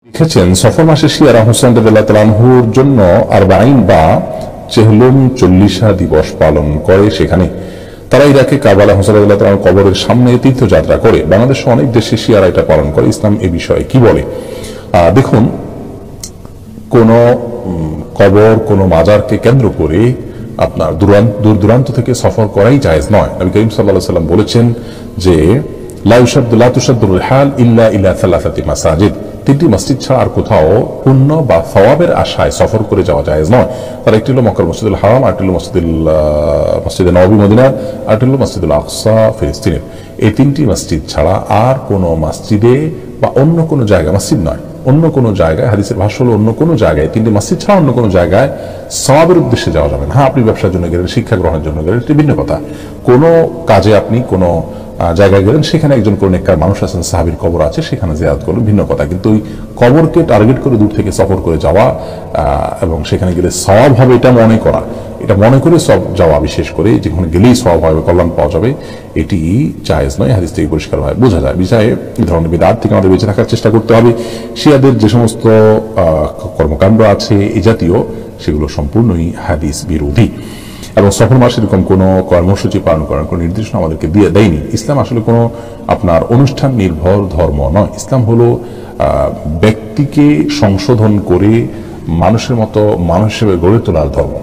লিখেছেন, সফর মাসে শিয়ারা হোসেন রাদিয়াল্লাহু তাআলা আনহুর জন্য আরবাঈন বা চেহলুম 40 দিবস পালন করে। সেখানে তারা ইরাকে কারবালা হোসেন রাদিয়াল্লাহু তাআলার কবরের সামনে তীর্থযাত্রা করে। বাংলাদেশে অনেক দেশে শিয়ারা এটা পালন করে। ইসলাম এ বিষয়ে কি বলে? দেখুন, কোন কবর, কোন মাজারকে কেন্দ্র করে আপনার দূর দূরান্ত থেকে সফর করাই জায়েজ নয়। নবী করিম সাল্লাল্লাহু আলাইহি ওয়াসাল্লাম বলেছেন যে লা তুশাদ্দুর রিহাল ইল্লা ইলা সালাসাতি মাসাজিদ, 3টি মসজিদ ছাড়া আর কোথাও পুণ্য বা সওয়াবের আশায় সফর করে যাওয়া জায়েজ নয়। তার একটি হলো মক্কার মসজিদুল হারাম, আরেকটি হলো মসজিদে নববী মদিনা, আরেকটি হলো মসজিদুল আকসা ফিলিস্তিনের। এই 3টি মসজিদ ছাড়া আর কোনো মসজিদে বা অন্য কোনো জায়গায়, মসজিদ নয়, অন্য কোনো জায়গায়, হাদিসের ভাষ্য হলো অন্য কোনো জায়গায়, 3টি মসজিদ ছাড়া অন্য কোনো জায়গায় সওয়াবের উদ্দেশ্যে যাওয়া যাবে না। হ্যাঁ, আপনি ব্যবসার জন্য গেলেন, শিক্ষা গ্রহণের জন্য গেলেন, এটি ভিন্ন কথা। কোনো কাজে আপনি কোনো জায়গায় গেলেন, সেখানে একজন কোন নেককার মানুষ আছেন, সাহাবীর কবর আছে, সেখানে জিয়ারত করলেন, ভিন্ন কথা। কিন্তু ওই কবরকে টার্গেট করে দূর থেকে সফর করে যাওয়া এবং সেখানে গেলে সওয়াব হবে এটা মনে করা, এটা মনে করে সব যাওয়া, বিশেষ করে যেখানে গেলেই সওয়াব হবে, কল্যাণ পাওয়া যাবে, এটি জায়েজ নয়। হাদিস থেকে পরিষ্কারভাবে বোঝা যায়। বিষয়ে এই ধরনের বিদআত থেকে আমাদের বেঁচে থাকার চেষ্টা করতে হবে। শিয়াদের যে সমস্ত কর্মকাণ্ড আছে এই জাতীয়, সেগুলো সম্পূর্ণই হাদিস বিরোধী। এবং সফর মাসে এরকম কোনো কর্মসূচি পালন করার কোনো নির্দেশনা আমাদেরকে দেয়নি। ইসলাম আসলে কোনো আপনার অনুষ্ঠান নির্ভর ধর্ম নয়। ইসলাম হলো ব্যক্তিকে সংশোধন করে মানুষের মতো মানুষ হিসেবে গড়ে তোলার ধর্ম।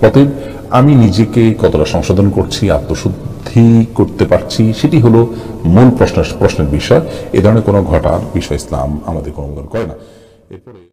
অতএব আমি নিজেকে কতটা সংশোধন করছি, আত্মশুদ্ধি করতে পারছি, সেটি হলো মূল প্রশ্নের বিষয়। এ ধরনের কোনো ঘটার বিষয় ইসলাম আমাদের অনুমোদন করে না। এরপরে